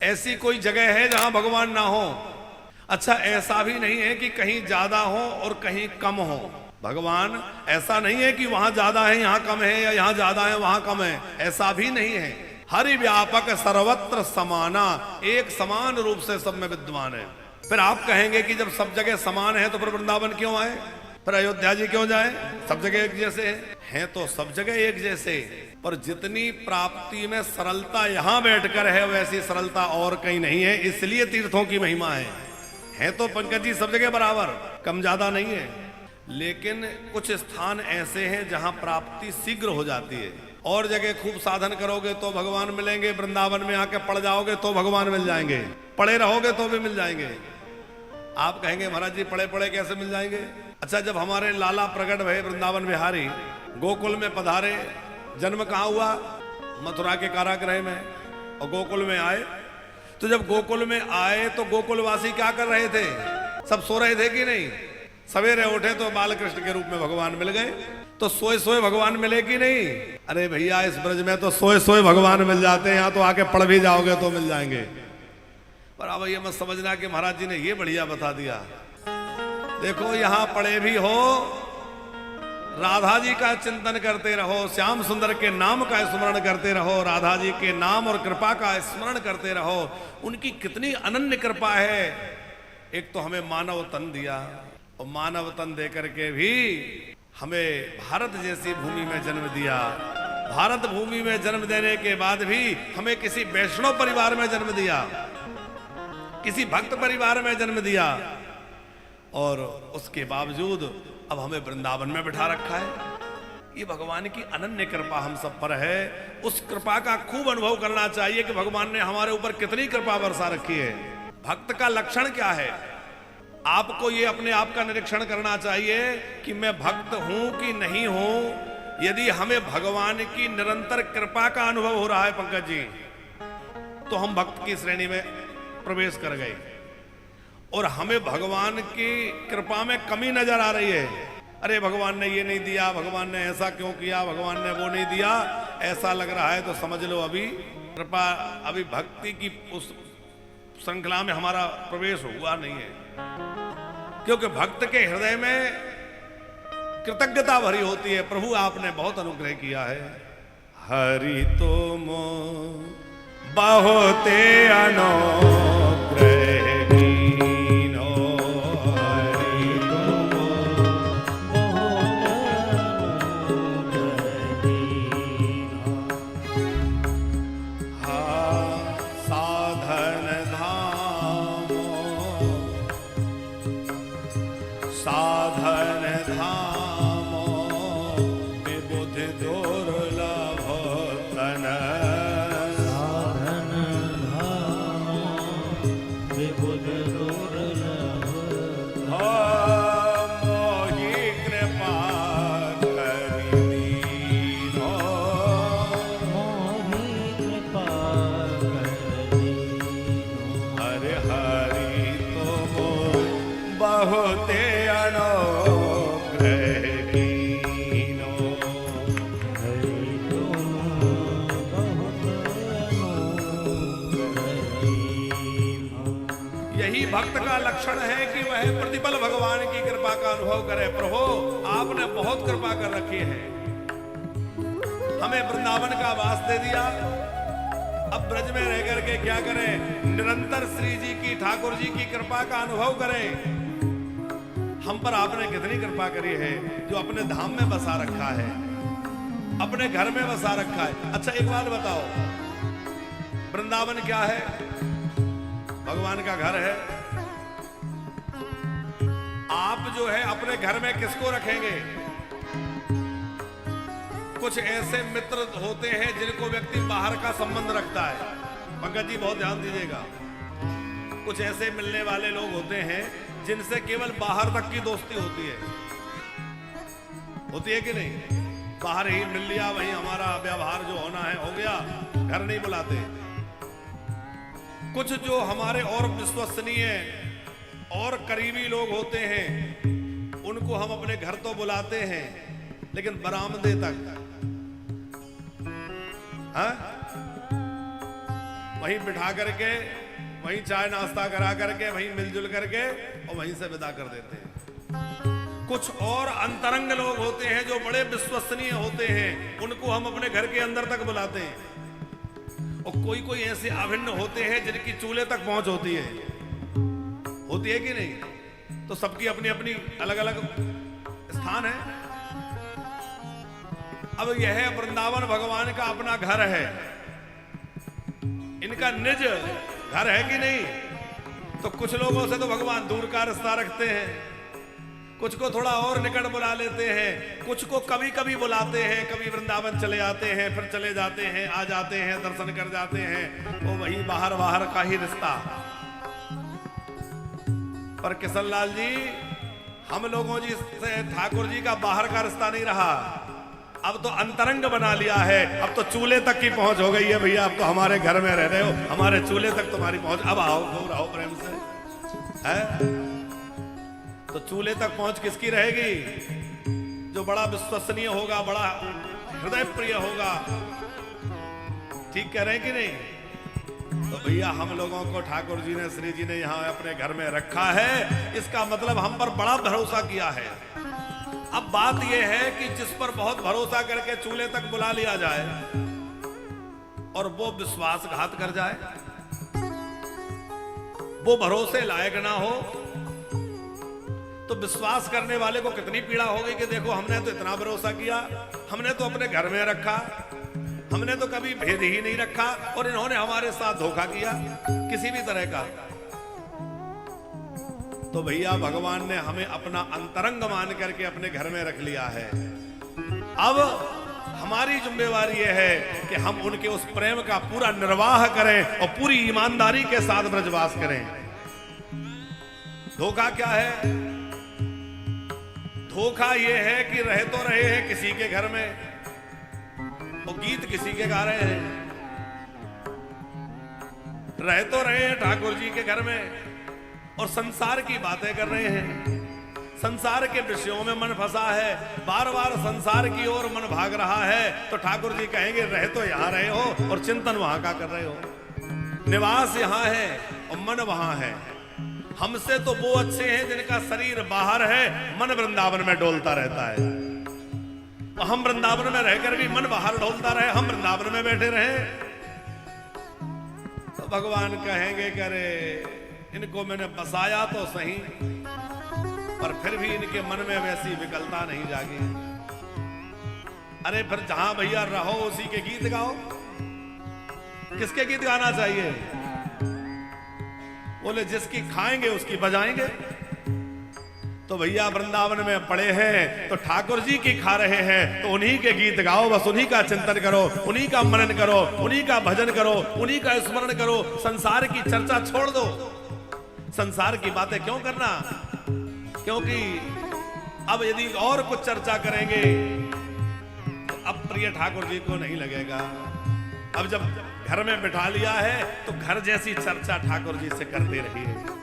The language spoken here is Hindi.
ऐसी कोई जगह है जहां भगवान ना हो? अच्छा, ऐसा भी नहीं है कि कहीं ज्यादा हो और कहीं कम हो। भगवान ऐसा नहीं है कि वहां ज्यादा है यहां कम है, या यहां ज्यादा है वहां कम है, ऐसा भी नहीं है। हरि व्यापक सर्वत्र समाना, एक समान रूप से सब में विद्वान है। फिर आप कहेंगे कि जब सब जगह समान है तो फिर वृंदावन क्यों आए, फिर अयोध्या जी क्यों जाए? सब जगह एक जैसे हैं तो सब जगह एक जैसे, पर जितनी प्राप्ति में सरलता यहां बैठकर है वैसी सरलता और कहीं नहीं है, इसलिए तीर्थों की महिमा है तो पंकज जी सब जगह बराबर, कम ज्यादा नहीं है। लेकिन कुछ स्थान ऐसे हैं जहां प्राप्ति शीघ्र हो जाती है, और जगह खूब साधन करोगे तो भगवान मिलेंगे, वृंदावन में आके पड़ जाओगे तो भगवान मिल जाएंगे, पड़े रहोगे तो भी मिल जाएंगे। आप कहेंगे महाराज जी पड़े पड़े कैसे मिल जाएंगे? अच्छा, जब हमारे लाला प्रकट भये वृंदावन बिहारी गोकुल में पधारे, जन्म कहाँ हुआ? मथुरा के कारागृह में, और गोकुल में आए तो जब गोकुल में आए तो गोकुलवासी क्या कर रहे थे? सब सो रहे थे कि नहीं? सवेरे उठे तो बालकृष्ण के रूप में भगवान मिल गए, तो सोए सोए भगवान मिले कि नहीं? अरे भैया, इस ब्रज में तो सोए सोए भगवान मिल जाते हैं, यहाँ तो आके पढ़ भी जाओगे तो मिल जाएंगे। पर अब ये मत समझना कि महाराज जी ने ये बढ़िया बता दिया। देखो, यहां पढ़े भी हो, राधा जी का चिंतन करते रहो, श्याम सुंदर के नाम का स्मरण करते रहो, राधा जी के नाम और कृपा का स्मरण करते रहो। उनकी कितनी अनन्य कृपा है। एक तो हमें मानव तन दिया, और मानव तन देकर के भी हमें भारत जैसी भूमि में जन्म दिया। भारत भूमि में जन्म देने के बाद भी हमें किसी वैष्णव परिवार में जन्म दिया, किसी भक्त परिवार में जन्म दिया, और उसके बावजूद अब हमें वृंदावन में बिठा रखा है। ये भगवान की अनन्य कृपा हम सब पर है। उस कृपा का खूब अनुभव करना चाहिए कि भगवान ने हमारे ऊपर कितनी कृपा बरसा रखी है। भक्त का लक्षण क्या है? आपको ये अपने आप का निरीक्षण करना चाहिए कि मैं भक्त हूं कि नहीं हूं। यदि हमें भगवान की निरंतर कृपा का अनुभव हो रहा है पंकज जी, तो हम भक्त की श्रेणी में प्रवेश कर गए, और हमें भगवान की कृपा में कमी नजर आ रही है। अरे भगवान ने ये नहीं दिया, भगवान ने ऐसा क्यों किया, भगवान ने वो नहीं दिया, ऐसा लग रहा है तो समझ लो अभी कृपा, अभी भक्ति की उस श्रृंखला में हमारा प्रवेश हुआ नहीं है। क्योंकि भक्त के हृदय में कृतज्ञता भरी होती है, प्रभु आपने बहुत अनुग्रह किया है। हरि तुम बहुते अनुग्रह, भक्त का लक्षण है कि वह प्रतिपल भगवान की कृपा का अनुभव करे। प्रभु आपने बहुत कृपा कर रखी है, हमें वृंदावन का वास दे दिया, अब ब्रज में रह करके क्या करें? निरंतर श्री जी की, ठाकुर जी की कृपा का अनुभव करें। हम पर आपने कितनी कृपा करी है, जो अपने धाम में बसा रखा है, अपने घर में बसा रखा है। अच्छा, एक बात बताओ, वृंदावन क्या है? भगवान का घर है। आप जो है अपने घर में किसको रखेंगे? कुछ ऐसे मित्र होते हैं जिनको व्यक्ति बाहर का संबंध रखता है। पंकज जी बहुत ध्यान दीजिएगा, कुछ ऐसे मिलने वाले लोग होते हैं जिनसे केवल बाहर तक की दोस्ती होती है। होती है कि नहीं? बाहर ही मिल लिया, वहीं हमारा व्यवहार जो होना है हो गया, घर नहीं बुलाते। कुछ जो हमारे और विश्वसनीय और करीबी लोग होते हैं, उनको हम अपने घर तो बुलाते हैं, लेकिन बरामदे तक, हाँ? वहीं बिठा करके, वहीं चाय नाश्ता करा करके, वहीं मिलजुल करके और वहीं से विदा कर देते हैं। कुछ और अंतरंग लोग होते हैं जो बड़े विश्वसनीय होते हैं, उनको हम अपने घर के अंदर तक बुलाते हैं। और कोई कोई ऐसे अभिन्न होते हैं जिनकी चूल्हे तक पहुंच होती है कि नहीं? तो सबकी अपनी अपनी अलग अलग स्थान है। अब यह वृंदावन भगवान का अपना घर है, इनका निज घर है कि नहीं? तो कुछ लोगों से तो भगवान दूर का रिश्ता रखते हैं, कुछ को थोड़ा और निकट बुला लेते हैं, कुछ को कभी कभी बुलाते हैं, कभी वृंदावन चले आते हैं, फिर चले जाते हैं, आ जाते हैं, दर्शन कर जाते हैं, वो वही बाहर बाहर का ही रिश्ता। पर किशनलाल जी, हम लोगों जी से ठाकुर जी का बाहर का रिश्ता नहीं रहा, अब तो अंतरंग बना लिया है। अब तो चूल्हे तक की पहुंच हो गई है भैया, अब तो हमारे घर में रह रहे हो, हमारे चूल्हे तक तुम्हारी पहुंच। अब आओ, दूर आओ प्रेम से, है? तो चूल्हे तक पहुंच किसकी रहेगी? जो बड़ा विश्वसनीय होगा, बड़ा हृदय प्रिय होगा। ठीक कह रहे हैं कि नहीं? तो भैया हम लोगों को ठाकुर जी ने, श्री जी ने यहाँ अपने घर में रखा है, इसका मतलब हम पर बड़ा भरोसा किया है। अब बात यह है कि जिस पर बहुत भरोसा करके चूल्हे तक बुला लिया जाए और वो विश्वासघात कर जाए, वो भरोसे लायक ना हो, तो विश्वास करने वाले को कितनी पीड़ा होगी कि देखो हमने तो इतना भरोसा किया, हमने तो अपने घर में रखा, हमने तो कभी भेद ही नहीं रखा और इन्होंने हमारे साथ धोखा किया किसी भी तरह का। तो भैया भगवान ने हमें अपना अंतरंग मान करके अपने घर में रख लिया है। अब हमारी जिम्मेवारी यह है कि हम उनके उस प्रेम का पूरा निर्वाह करें और पूरी ईमानदारी के साथ ब्रजवास करें। धोखा क्या है? धोखा यह है कि रह तो रहे हैं किसी के घर में और गीत किसी के गा रहे हैं, रह तो रहे हैं ठाकुर जी के घर में और संसार की बातें कर रहे हैं, संसार के विषयों में मन फंसा है, बार बार संसार की ओर मन भाग रहा है। तो ठाकुर जी कहेंगे रह तो यहां रहे हो और चिंतन वहां का कर रहे हो, निवास यहां है और मन वहां है। हमसे तो वो अच्छे हैं जिनका शरीर बाहर है, मन वृंदावन में डोलता रहता है। तो हम वृंदावन में रहकर भी मन बाहर डोलता रहे, हम वृंदावन में बैठे रहे, तो भगवान कहेंगे करे इनको मैंने बसाया तो सही, पर फिर भी इनके मन में वैसी विकलता नहीं जागी। अरे फिर जहां भैया रहो उसी के गीत गाओ। किसके गीत गाना चाहिए? बोले जिसकी खाएंगे उसकी बजाएंगे। तो भैया वृंदावन में पड़े हैं तो ठाकुर जी की खा रहे हैं, तो उन्हीं के गीत गाओ, बस उन्हीं का चिंतन करो, उन्हीं का मनन करो, उन्हीं का भजन करो, उन्हीं का स्मरण करो। संसार की चर्चा छोड़ दो, संसार की बातें क्यों करना? क्योंकि अब यदि और कुछ चर्चा करेंगे तो अब प्रिय ठाकुर जी को नहीं लगेगा। अब जब घर में बिठा लिया है तो घर जैसी चर्चा ठाकुर जी से करते रहिए।